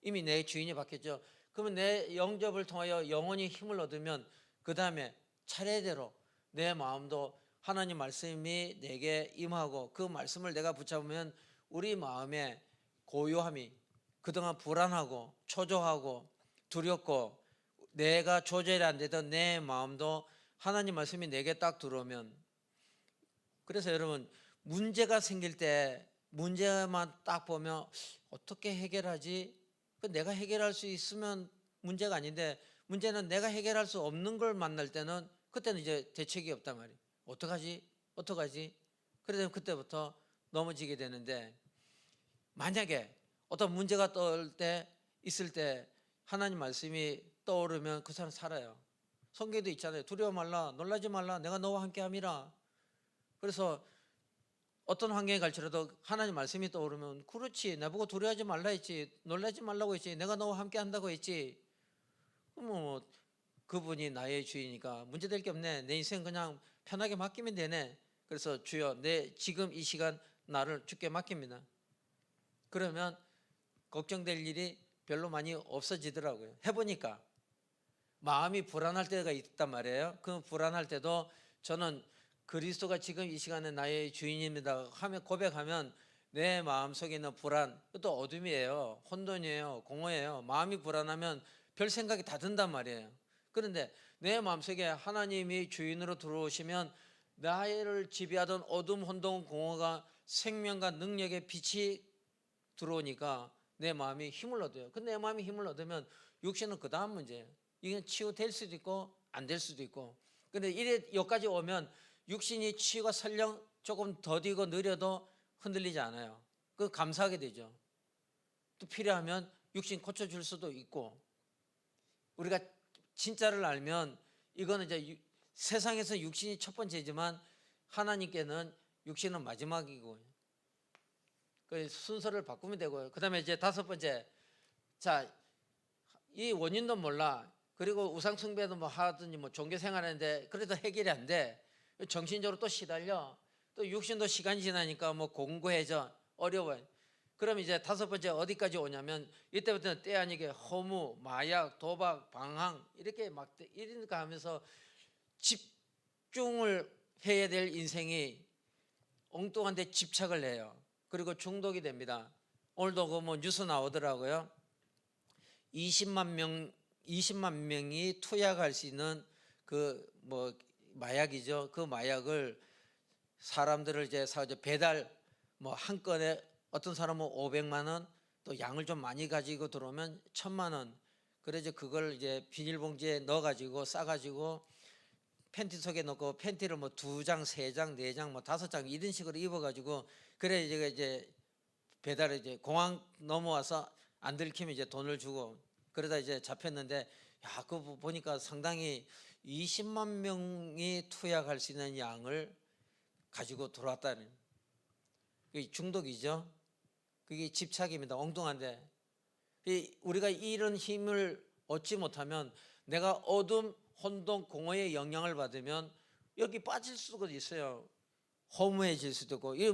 이미 내 주인이 바뀌었죠. 그러면 내 영접을 통하여 영혼이 힘을 얻으면 그 다음에 차례대로 내 마음도 하나님 말씀이 내게 임하고 그 말씀을 내가 붙잡으면 우리 마음에 고요함이, 그동안 불안하고 초조하고 두렵고 내가 조절이 안 되던 내 마음도 하나님 말씀이 내게 딱 들어오면, 그래서 여러분 문제가 생길 때 문제만 딱 보면 어떻게 해결하지? 내가 해결할 수 있으면 문제가 아닌데 문제는 내가 해결할 수 없는 걸 만날 때는 그때는 이제 대책이 없단 말이에요. 어떡하지? 그래서 그때부터 넘어지게 되는데, 만약에 어떤 문제가 있을 때 하나님 말씀이 떠오르면 그 사람 살아요. 성경에도 있잖아요. 두려워 말라, 놀라지 말라, 내가 너와 함께 함이라. 그래서 어떤 환경에 갈지라도 하나님 말씀이 떠오르면, 그렇지, 나보고 두려워하지 말라 했지, 놀라지 말라고 했지, 내가 너와 함께 한다고 했지. 뭐 그분이 나의 주인이니까 문제될 게 없네, 내 인생 그냥 편하게 맡기면 되네. 그래서 주여, 내 지금 이 시간 나를 주께 맡깁니다. 그러면 걱정될 일이 별로 많이 없어지더라고요. 해보니까 마음이 불안할 때가 있단 말이에요. 그 불안할 때도 저는 그리스도가 지금 이 시간에 나의 주인입니다 하며 고백하면 내 마음속에 있는 불안, 또 어둠이에요, 혼돈이에요, 공허해요. 마음이 불안하면 별 생각이 다 든단 말이에요. 그런데 내 마음속에 하나님이 주인으로 들어오시면 나를 지배하던 어둠, 혼돈, 공허가 생명과 능력의 빛이 들어오니까 내 마음이 힘을 얻어요. 근데 내 마음이 힘을 얻으면 육신은 그 다음 문제예요. 이건 치유될 수도 있고 안 될 수도 있고. 근데 이래 여기까지 오면 육신이 치유가 설령 조금 더디고 느려도 흔들리지 않아요. 그 감사하게 되죠. 또 필요하면 육신 고쳐줄 수도 있고. 우리가 진짜를 알면 이거는 이제 세상에서 육신이 첫 번째지만 하나님께는 육신은 마지막이고, 그 순서를 바꾸면 되고요. 그 다음에 이제 다섯 번째, 자, 이 원인도 몰라. 그리고 우상숭배도 뭐 하든지 뭐 종교 생활하는데 그래도 해결이 안 돼. 정신적으로 또 시달려. 또 육신도 시간이 지나니까 뭐 공고해져, 어려워요. 그럼 이제 다섯 번째 어디까지 오냐면, 이때부터는 때 아니게 허무, 마약, 도박, 방황 이렇게 막 이러니까 하면서 집중을 해야 될 인생이 엉뚱한 데 집착을 해요. 그리고 중독이 됩니다. 오늘도 그 뭐 뉴스 나오더라고요. 20만 명이 투약할 수 있는 그 뭐 마약이죠. 그 마약을 사람들을 이제 배달 뭐 한 건에 어떤 사람은 500만 원, 또 양을 좀 많이 가지고 들어오면 1000만 원. 그래서 그걸 이제 비닐봉지에 넣어가지고 싸가지고 팬티 속에 넣고 팬티를 뭐 2장, 3장, 4장, 뭐 5장 이런 식으로 입어가지고, 그래 이제 배달을 이제 공항 넘어와서 안 들키면 이제 돈을 주고, 그러다 이제 잡혔는데, 야, 그거 보니까 상당히 20만 명이 투약할 수 있는 양을 가지고 들어왔다는, 그게 중독이죠. 그게 집착입니다. 엉뚱한데 우리가 이런 힘을 얻지 못하면 내가 어둠, 혼돈 공허의 영향을 받으면 여기 빠질 수가 있어요. 허무해질 수도 있고, 이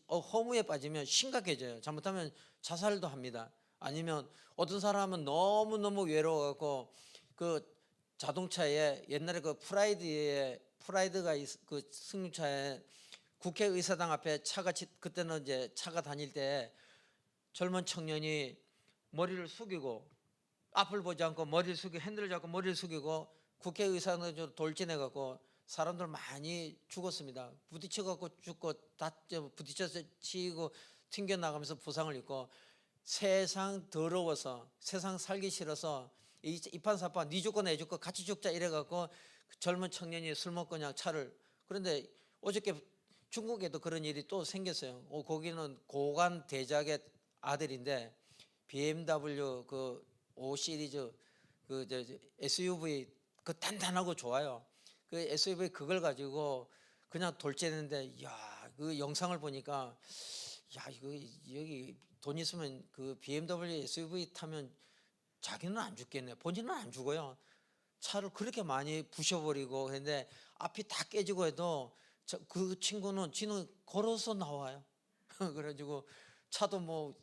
허무에 빠지면 심각해져요. 잘못하면 자살도 합니다. 아니면 어떤 사람은 너무너무 외로워갖고 그 자동차에 옛날에 그 프라이드가 그 승용차에 국회의사당 앞에 그때는 이제 차가 다닐 때 젊은 청년이 머리를 숙이고 앞을 보지 않고 머리를 숙이고 핸들을 잡고 머리를 숙이고 국회의사당으로 돌진해갖고 사람들 많이 죽었습니다. 부딪혀갖고 죽고 부딪혀서 치고 튕겨나가면서 부상을 입고, 세상 더러워서 세상 살기 싫어서 이판사판 니 죽고 내 죽고 같이 죽자 이래갖고 젊은 청년이 술 먹고 그냥 차를. 그런데 어저께 중국에도 그런 일이 또 생겼어요. 거기는 고관 대작의 아들인데 BMW 그 5 시리즈 그 SUV 그 단단하고 좋아요. 그 SUV 그걸 가지고 그냥 돌진했는데, 야, 그 영상을 보니까 야, 이거 여기 돈 있으면 그 BMW SUV 타면 자기는 안 죽겠네. 본인은 안 죽어요. 차를 그렇게 많이 부셔버리고 했는데 앞이 다 깨지고 해도 그 친구는 지는 걸어서 나와요. 그래가지고 차도 뭐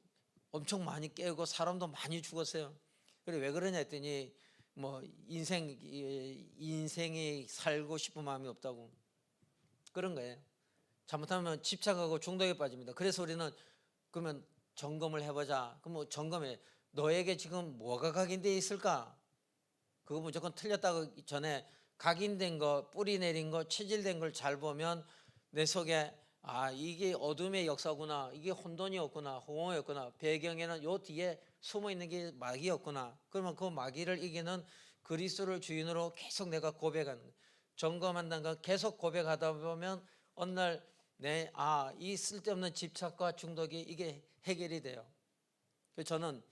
엄청 많이 깨고 사람도 많이 죽었어요. 그래 왜 그러냐 했더니 뭐 인생이 살고 싶은 마음이 없다고 그런 거예요. 잘못하면 집착하고 중독에 빠집니다. 그래서 우리는 그러면 점검을 해보자. 그럼 뭐 점검해. 너에게 지금 뭐가 각인되어 있을까? 그거 무조건 틀렸다고 전에 각인된 거, 뿌리 내린 거, 체질된 걸 잘 보면 내 속에 이게 어둠의 역사구나, 이게 혼돈이었구나, 홍어였구나, 배경에는 요 뒤에 숨어 있는 게 마귀였구나. 그러면 그 마귀를 이기는 그리스도를 주인으로 계속 내가 고백하는 거예요. 점검한다는 건 계속 고백하다 보면 어느 날 이 쓸데없는 집착과 중독이 이게 해결이 돼요. 그래서 저는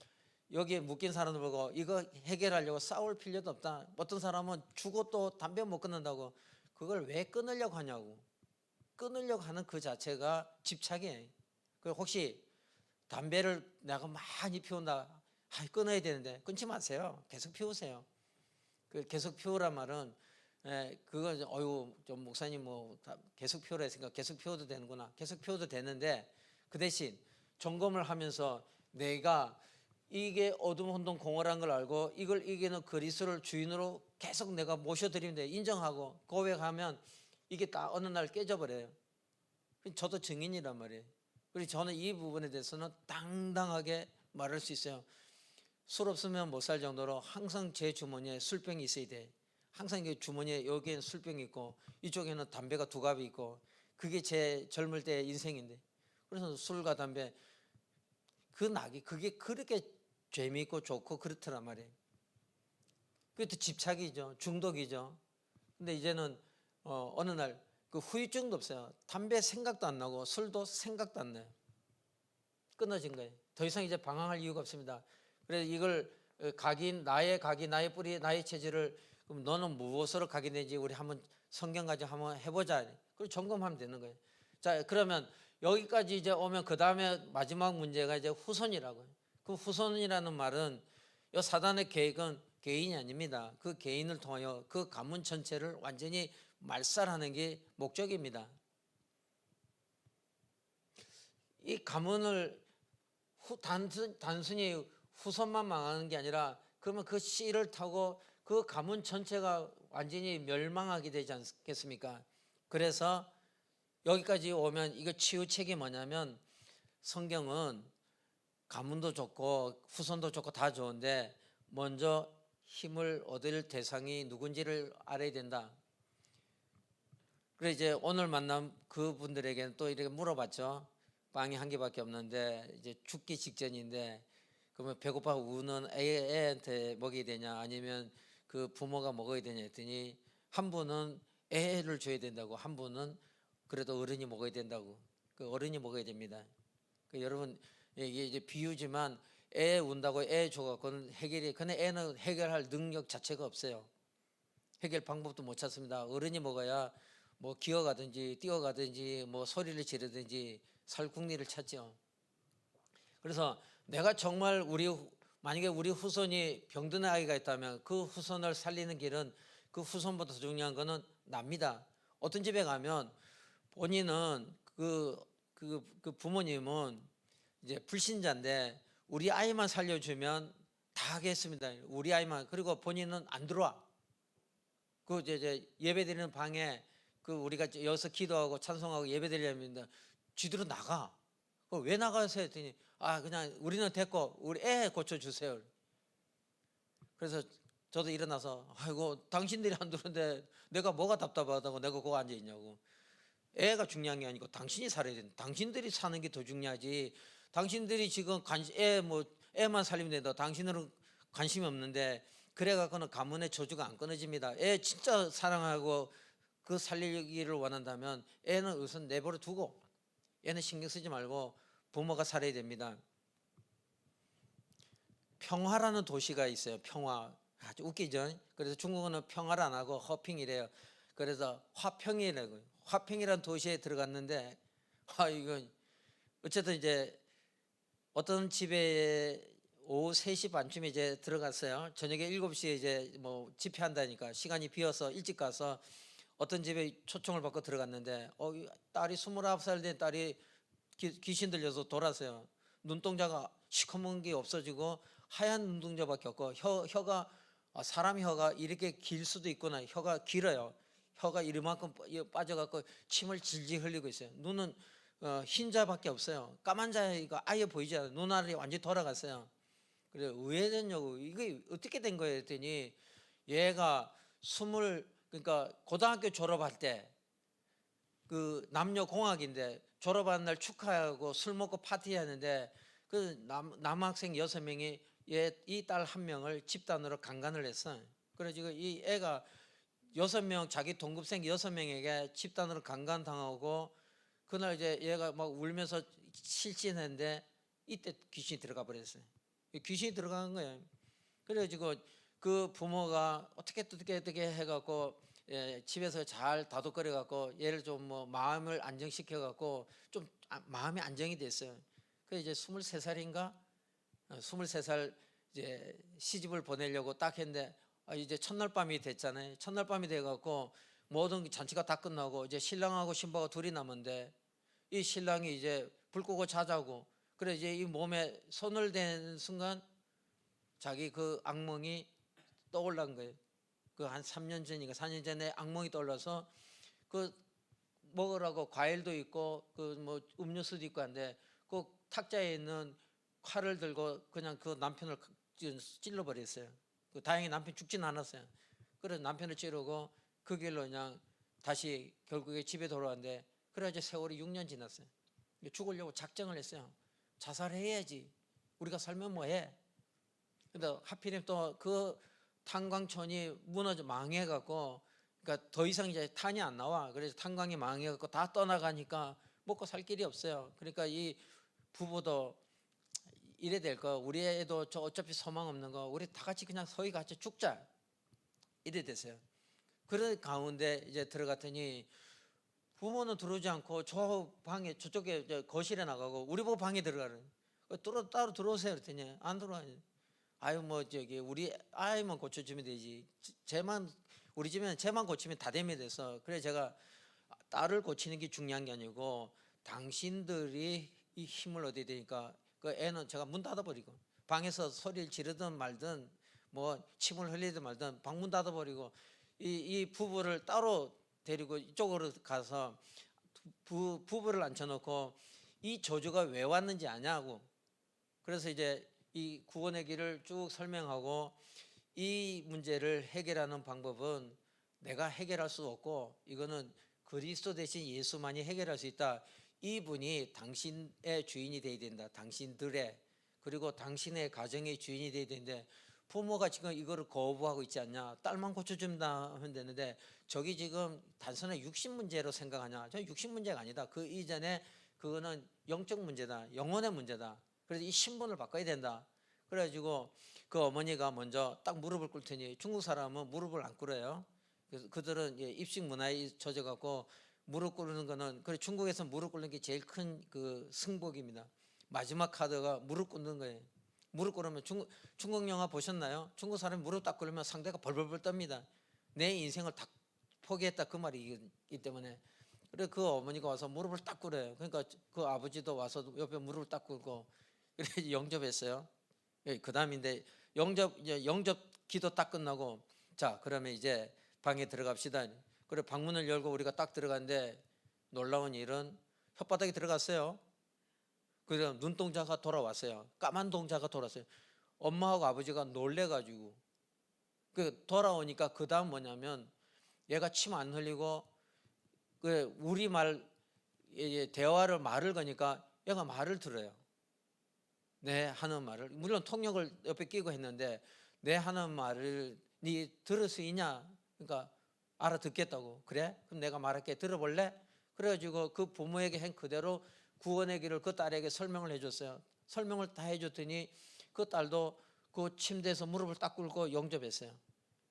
여기에 묶인 사람들 보고 이거 해결하려고 싸울 필요도 없다. 어떤 사람은 죽어도 담배 못 끊는다고. 그걸 왜 끊으려고 하냐고. 끊으려고 하는 그 자체가 집착이에요. 혹시 담배를 내가 많이 피운다, 끊어야 되는데 끊지 마세요. 계속 피우세요. 계속 피우란 말은 그건 좀 목사님 뭐 계속 피우라 했으니까 계속 피워도 되는구나. 계속 피워도 되는데 그 대신 점검을 하면서 내가 이게 어둠 혼돈 공허란 걸 알고 이걸 이기는 그리스도를 주인으로 계속 내가 모셔드리면 돼. 인정하고 고백하면 이게 딱 어느 날 깨져버려요. 저도 증인이란 말이에요. 그리고 저는 이 부분에 대해서는 당당하게 말할 수 있어요. 술 없으면 못 살 정도로 항상 제 주머니에 술병이 있어야 돼. 항상 주머니에 여기에는 술병이 있고 이쪽에는 담배가 2갑이 있고, 그게 제 젊을 때의 인생인데. 그래서 술과 담배 그게 그렇게 재미있고 좋고 그렇더란 말이에요. 그것도 집착이죠. 중독이죠. 근데 이제는 어느 날 그 후유증도 없어요. 담배 생각도 안 나고 술도 생각도 안 나요. 끊어진 거예요. 더 이상 이제 방황할 이유가 없습니다. 그래서 이걸 나의 뿌리, 나의 체질을 그럼 너는 무엇으로 각인되는지 우리 한번 성경 가지고 한번 해보자. 그리고 점검하면 되는 거예요. 자, 그러면 여기까지 이제 오면 그 다음에 마지막 문제가 이제 후손이라고요. 그 후손이라는 말은 이 사단의 계획은 개인이 아닙니다. 그 개인을 통하여 그 가문 전체를 완전히 말살하는 게 목적입니다. 이 가문을 단순히 후손만 망하는 게 아니라 그러면 그 씨를 타고 그 가문 전체가 완전히 멸망하게 되지 않겠습니까? 그래서 여기까지 오면 이거 치유책이 뭐냐면, 성경은 가문도 좋고 후손도 좋고 다 좋은데 먼저 힘을 얻을 대상이 누군지를 알아야 된다. 그래서 이제 오늘 만난 그분들에게는 또 이렇게 물어봤죠. 빵이 1개밖에 없는데 이제 죽기 직전인데 그러면 배고파 우는 애한테 먹여야 되냐 아니면 그 부모가 먹어야 되냐 했더니 한 분은 애를 줘야 된다고, 한 분은 그래도 어른이 먹어야 된다고. 그 어른이 먹어야 됩니다. 여러분 이게 이제 비유지만 애 운다고 애 줘갖고는 근데 애는 해결할 능력 자체가 없어요. 해결 방법도 못 찾습니다. 어른이 먹어야 뭐 기어가든지 뛰어가든지 뭐 소리를 지르든지 살궁리를 찾죠. 그래서 내가 정말 만약에 우리 후손이 병든 아이가 있다면 그 후손을 살리는 길은 그 후손보다 더 중요한 거는 납니다. 어떤 집에 가면 본인은 그 부모님은 이제 불신자인데 우리 아이만 살려주면 다 하겠습니다. 우리 아이만. 그리고 본인은 안 들어와. 그 이제 예배드리는 방에 그 우리가 여기서 기도하고 찬송하고 예배드리려면 쥐들어 나가. 왜 나가세요? 했더니 그냥 우리는 됐고 우리 애 고쳐주세요. 그래서 저도 일어나서 아이고 당신들이 안 들어오는데 내가 뭐가 답답하다고 내가 거기 앉아 있냐고. 애가 중요한 게 아니고 당신이 살아야 된다. 당신들이 사는 게 더 중요하지. 당신들이 지금 애만 살리면 된다. 당신들은 관심이 없는데 그래갖고는 가문의 저주가 안 끊어집니다. 애 진짜 사랑하고 그 살리기를 원한다면 애는 우선 내버려 두고 얘는 신경 쓰지 말고 부모가 살아야 됩니다. 평화라는 도시가 있어요. 평화. 아주 웃기죠. 그래서 중국어는 평화를 안 하고 허핑이래요. 그래서 화평이라고요. 화평이라는 도시에 들어갔는데 이건 어쨌든 이제 어떤 집에 오후 3시 반쯤에 이제 들어갔어요. 저녁에 7시에 이제 뭐 집회한다니까 시간이 비어서 일찍 가서 어떤 집에 초청을 받고 들어갔는데 딸이 29살 된 딸이 귀신 들려서 돌았어요. 눈동자가 시커먼 게 없어지고 하얀 눈동자밖에 없고 혀가 사람 혀가 이렇게 길 수도 있구나. 혀가 길어요. 혀가 이만큼 빠져갖고 침을 질질 흘리고 있어요. 눈은 흰자밖에 없어요. 까만 자가 아예 보이지 않아요. 눈알이 완전히 돌아갔어요. 그래 왜 됐냐고. 이게 어떻게 된 거예요 했더니 얘가 그러니까 고등학교 졸업할 때 그 남녀 공학인데 졸업하는 날 축하하고 술 먹고 파티하는데 그 남학생 6명이 이 딸 1명을 집단으로 강간을 했어. 그래가지고 이 애가 6명 자기 동급생 6명에게 집단으로 강간당하고 그날 이제 얘가 막 울면서 실신했는데 이때 귀신이 들어가 버렸어요. 귀신이 들어간 거예요. 그래가지고 그 부모가 어떻게 해갖고 집에서 잘 다독거려 갖고 얘를 좀 뭐 마음을 안정시켜 갖고 좀 마음이 안정이 됐어요. 그래서 이제 23살인가 23살 이제 시집을 보내려고 딱 했는데 이제 첫날 밤이 됐잖아요. 첫날 밤이 돼 갖고 모든 잔치가 다 끝나고 이제 신랑하고 신부가 둘이 남은데 이 신랑이 이제 불 끄고 자자고 그래 이제 이 몸에 손을 댄 순간 자기 그 악몽이 떠올란 거예요. 그 한 3년 전인가 4년 전에 악몽이 떠올라서 그 먹으라고 과일도 있고 그 뭐 음료수도 있고 한데 그 탁자에 있는 칼을 들고 그냥 그 남편을 찔러 버렸어요. 그 다행히 남편 죽진 않았어요. 그래서 남편을 찌르고 그 길로 그냥 다시 결국에 집에 돌아왔는데 그래가지고 세월이 6년 지났어요. 죽으려고 작정을 했어요. 자살해야지. 우리가 살면 뭐해? 근데 하필이면 또 그 탄광촌이 무너져 망해갖고 그러니까 더 이상 이제 탄이 안 나와. 그래서 탄광이 망해갖고 다 떠나가니까 먹고 살 길이 없어요. 그러니까 이 부부도 이래 될 거. 우리 애도 저 어차피 소망 없는 거. 우리 다 같이 그냥 서희 같이 죽자. 이래 됐어요. 그런 가운데 이제 들어갔더니 부모는 들어오지 않고 저 방에 저쪽에 이제 거실에 나가고 우리 보고 방에 들어가는. 따로 들어오세요. 그랬더니 안 들어와요. 뭐 저기 우리 아이만 고쳐주면 되지. 우리 집에는 쟤만 고치면 다 되면 돼서 그래 제가 딸을 고치는 게 중요한 게 아니고 당신들이 이 힘을 얻어야 되니까 그 애는 제가 문 닫아버리고 방에서 소리를 지르든 말든 뭐 침을 흘리든 말든 방 문 닫아버리고 이 부부를 따로 데리고 이쪽으로 가서 부부를 앉혀놓고 이 저주가 왜 왔는지 아냐고. 그래서 이제 이 구원의 길을 쭉 설명하고 이 문제를 해결하는 방법은 내가 해결할 수 없고 이거는 그리스도 대신 예수만이 해결할 수 있다. 이분이 당신의 주인이 되어야 된다. 당신들의 그리고 당신의 가정의 주인이 되어야 되는데 부모가 지금 이거를 거부하고 있지 않냐. 딸만 고쳐준다 하면 되는데 저기 지금 단순한 육신 문제로 생각하냐. 저 육신 문제가 아니다. 그 이전에 그거는 영적 문제다. 영혼의 문제다. 그래서 이 신분을 바꿔야 된다. 그래가지고 그 어머니가 먼저 딱 무릎을 꿇더니 중국 사람은 무릎을 안 꿇어요. 그래서 그들은 입식 문화에 젖어갖고 무릎 꿇는 거는 그래 중국에서 무릎 꿇는 게 제일 큰 그 승복입니다. 마지막 카드가 무릎 꿇는 거예요. 무릎 꿇으면 중국 영화 보셨나요? 중국 사람이 무릎 딱 꿇으면 상대가 벌벌벌 떱니다. 내 인생을 다 포기했다 그 말이기 때문에. 그래 그 어머니가 와서 무릎을 딱 꿇어요. 그러니까 그 아버지도 와서 옆에 무릎을 딱 꿇고 그래 영접했어요. 그 다음인데 영접 기도 딱 끝나고 자 그러면 이제 방에 들어갑시다. 그래 방문을 열고 우리가 딱 들어갔는데 놀라운 일은 혓바닥에 들어갔어요. 그래서 눈동자가 돌아왔어요. 까만 동자가 돌아왔어요. 엄마하고 아버지가 놀래가지고 그 돌아오니까 그 다음 뭐냐면 얘가 침 안 흘리고 그 우리 말 대화를 말을 거니까 얘가 말을 들어요. 내 하는 말을 물론 통역을 옆에 끼고 했는데 내 하는 말을 네 들을 수 있냐? 그러니까 알아듣겠다고. 그래? 그럼 내가 말할게. 들어볼래? 그래가지고 그 부모에게 한 그대로 구원의 길을 그 딸에게 설명을 해줬어요. 설명을 다 해줬더니 그 딸도 그 침대에서 무릎을 딱 꿇고 영접했어요.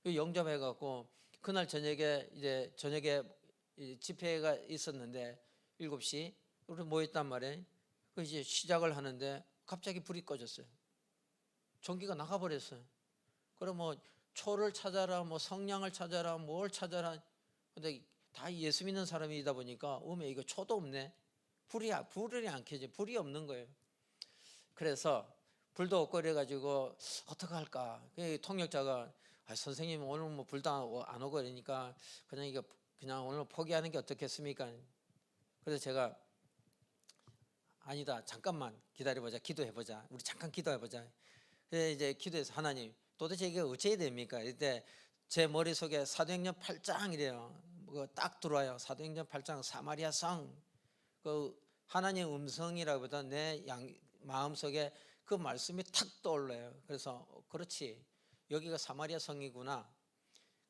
영접해갖고 그날 저녁에 집회가 있었는데 7시 우리 모였단 말이에요. 그 이제 시작을 하는데 갑자기 불이 꺼졌어요. 전기가 나가버렸어요. 그럼 뭐 초를 찾아라, 뭐 성냥을 찾아라, 뭘 찾아라. 근데 다 예수 믿는 사람이다 보니까 이거 초도 없네. 불이 안 켜져. 불이 없는 거예요. 그래서 불도 없고 이래가지고 어떻게 할까? 통역자가 선생님 오늘 뭐 불도 안 오고 그러니까 그냥 오늘 포기하는 게 어떻겠습니까? 그래서 제가 아니다 잠깐만 기다려보자 기도해보자 우리 잠깐 기도해보자. 그래서 이제 기도해서 하나님 도대체 이게 어찌해야 됩니까? 이때 제 머릿속에 사도행전 8장이래요. 딱 들어와요. 사도행전 8장 사마리아 성 그 하나님 음성이라기보다 내 마음속에 그 말씀이 탁 떠올라요. 그래서 그렇지 여기가 사마리아 성이구나.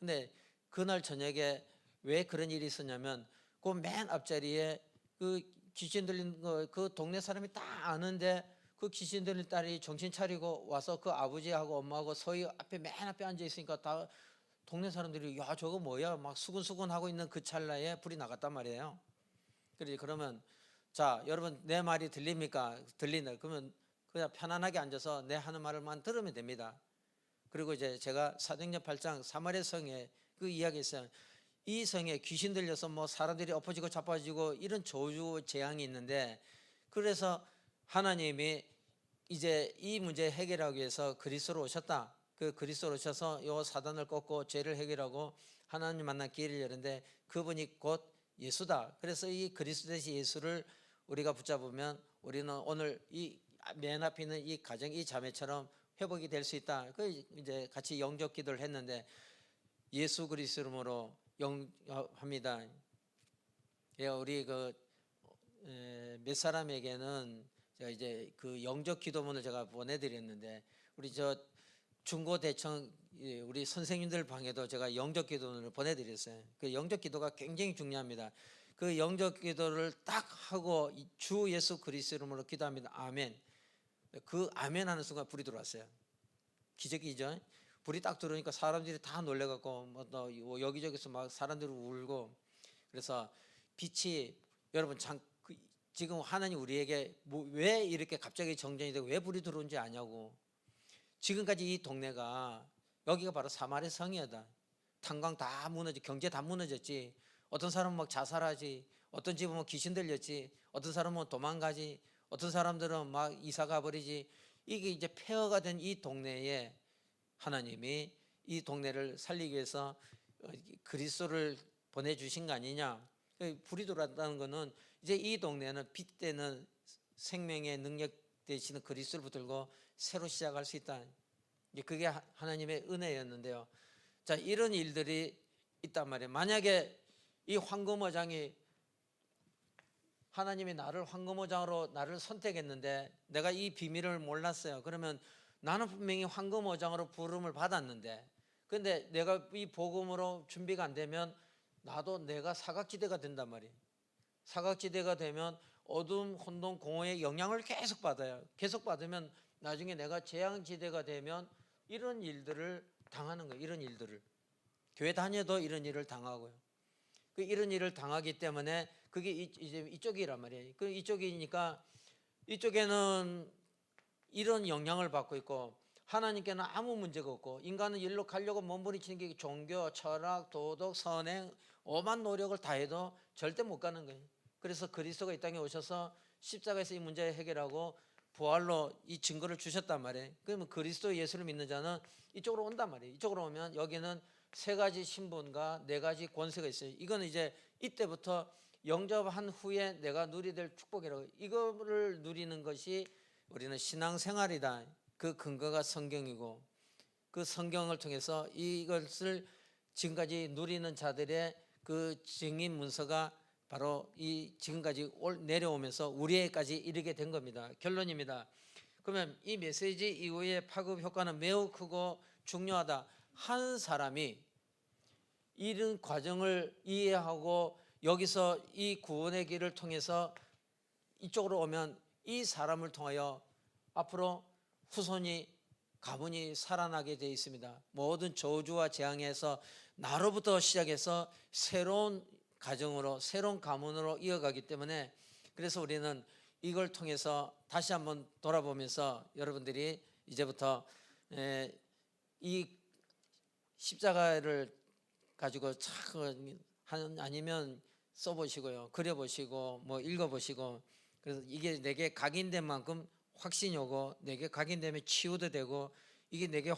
근데 그날 저녁에 왜 그런 일이 있었냐면 그 맨 앞자리에 그 귀신 들린 거 그 동네 사람이 다 아는데 그 귀신 들린 딸이 정신 차리고 와서 그 아버지하고 엄마하고 서희 앞에 맨 앞에 앉아 있으니까 다 동네 사람들이 야 저거 뭐야 막 수근수근 하고 있는 그 찰나에 불이 나갔단 말이에요. 그러면 자 여러분 내 말이 들립니까? 들린다. 그러면 그냥 편안하게 앉아서 내 하는 말을만 들으면 됩니다. 그리고 이제 제가 사도행전 8장 사마리아 성에 그 이야기 있어요. 이 성에 귀신 들려서 뭐 사람들이 엎어지고 자빠지고 이런 저주 재앙이 있는데 그래서 하나님이 이제 이 문제 해결하기 위해서 그리스도로 오셨다. 그 그리스도로 오셔서 요 사단을 꺾고 죄를 해결하고 하나님 만난 기회를 여는데 그분이 곧 예수다. 그래서 이 그리스도 대신 예수를 우리가 붙잡으면 우리는 오늘 이 맨 앞에 있는 이 가정 이 자매처럼 회복이 될 수 있다. 그 이제 같이 영접 기도를 했는데 예수 그리스도 이름으로 영합니다. 우리 몇 사람에게는 제가 이제 그 영접 기도문을 제가 보내드렸는데 우리 중고대청 우리 선생님들 방에도 제가 영접 기도문을 보내드렸어요. 그 영접 기도가 굉장히 중요합니다. 그 영접 기도를 딱 하고 주 예수 그리스도 이름으로 기도합니다. 아멘. 그 아멘 하는 순간 불이 들어왔어요. 기적이죠. 불이 딱 들어오니까 사람들이 다 놀래갖고 뭐 여기저기서 막 사람들이 울고 그래서 빛이 여러분 지금 하나님 우리에게 왜 이렇게 갑자기 정전이 되고 왜 불이 들어온지 아냐고. 지금까지 이 동네가 여기가 바로 사마리아 성이었다. 탄광 다 무너지 경제 다 무너졌지. 어떤 사람은 막 자살하지. 어떤 집은 뭐 귀신 들렸지. 어떤 사람은 도망가지. 어떤 사람들은 막 이사 가버리지. 이게 이제 폐허가 된 이 동네에 하나님이 이 동네를 살리기 위해서 그리스도를 보내주신 거 아니냐. 불이 들어왔다는 것은 이제 이 동네는 빛되는 생명의 능력 되시는 그리스도를 붙들고 새로 시작할 수 있다. 그게 하나님의 은혜였는데요. 자, 이런 일들이 있단 말이에요. 만약에 이 황금어장이 하나님이 나를 황금어장으로 나를 선택했는데 내가 이 비밀을 몰랐어요. 그러면 나는 분명히 황금어장으로 부름을 받았는데 근데 내가 이 복음으로 준비가 안 되면 나도 내가 사각지대가 된단 말이에요. 사각지대가 되면 어둠, 혼돈, 공허의 영향을 계속 받아요. 계속 받으면 나중에 내가 재앙지대가 되면 이런 일들을 당하는 거예요. 이런 일들을. 교회 다녀도 이런 일을 당하고요. 이런 일을 당하기 때문에 그게 이제 이쪽이란 말이에요. 이쪽이니까 이쪽에는 이런 영향을 받고 있고 하나님께는 아무 문제가 없고 인간은 일로 가려고 몸부림치는 게 종교, 철학, 도덕, 선행, 오만 노력을 다해도 절대 못 가는 거예요. 그래서 그리스도가 이 땅에 오셔서 십자가에서 이 문제 해결하고 부활로 이 증거를 주셨단 말이에요. 그러면 그리스도 예수를 믿는 자는 이쪽으로 온단 말이에요. 이쪽으로 오면 여기는 세 가지 신분과 네 가지 권세가 있어요. 이거는 이제 이때부터 영접한 후에 내가 누리게 될 축복이라고, 이거를 누리는 것이 우리는 신앙생활이다. 그 근거가 성경이고 그 성경을 통해서 이것을 지금까지 누리는 자들의 그 증인 문서가 바로 이 지금까지 내려오면서 우리에게까지 이르게 된 겁니다. 결론입니다. 그러면 이 메시지 이후의 파급 효과는 매우 크고 중요하다. 한 사람이 이런 과정을 이해하고 여기서 이 구원의 길을 통해서 이쪽으로 오면 이 사람을 통하여 앞으로 후손이 가문이 살아나게 되어 있습니다. 모든 저주와 재앙에서 나로부터 시작해서 새로운 가정으로 새로운 가문으로 이어가기 때문에, 그래서 우리는 이걸 통해서 다시 한번 돌아보면서 여러분들이 이제부터 이 십자가를 가지고 아니면 써보시고요, 그려보시고 뭐 읽어보시고, 그래서 이게 내게 각인된 만큼 확신이 오고 내게 각인되면 치유도 되고, 이게 내게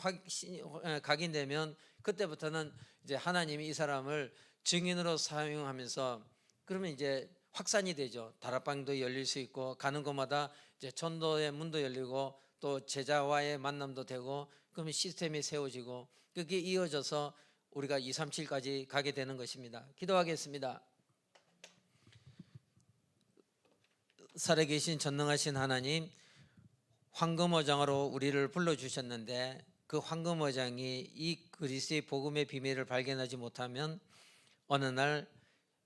각인되면 그때부터는 이제 하나님이 이 사람을 증인으로 사용하면서 그러면 이제 확산이 되죠. 다락방도 열릴 수 있고 가는 곳마다 이제 전도의 문도 열리고 또 제자와의 만남도 되고, 그러면 시스템이 세워지고 그게 이어져서 우리가 237까지 가게 되는 것입니다. 기도하겠습니다. 살아계신 전능하신 하나님, 황금어장으로 우리를 불러주셨는데 그 황금어장이 이 그리스도의 복음의 비밀을 발견하지 못하면 어느 날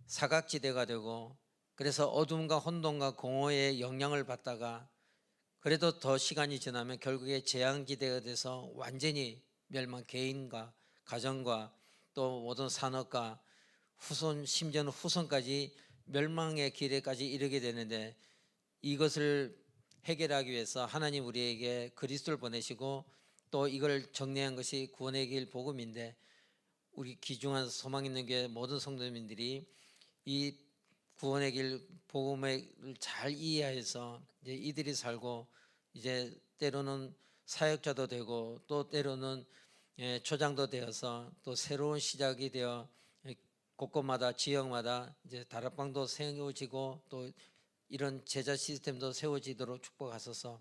사각지대가 되고, 그래서 어둠과 혼돈과 공허의 영향을 받다가 그래도 더 시간이 지나면 결국에 재앙지대가 돼서 완전히 멸망, 개인과 가정과 또 모든 산업과 후손, 심지어는 후손까지 멸망의 길에까지 이르게 되는데, 이것을 해결하기 위해서 하나님 우리에게 그리스도를 보내시고 또 이걸 정리한 것이 구원의 길 복음인데, 우리 귀중한 소망 있는 교회 모든 성도님들이 이 구원의 길 복음을 잘 이해해서 이제 이들이 살고 이제 때로는 사역자도 되고 또 때로는 초장도 되어서 또 새로운 시작이 되어 곳곳마다 지역마다 이제 다락방도 세워지고 또 이런 제자 시스템도 세워지도록 축복하소서.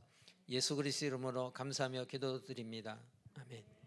예수 그리스도 이름으로 감사하며 기도드립니다. 아멘.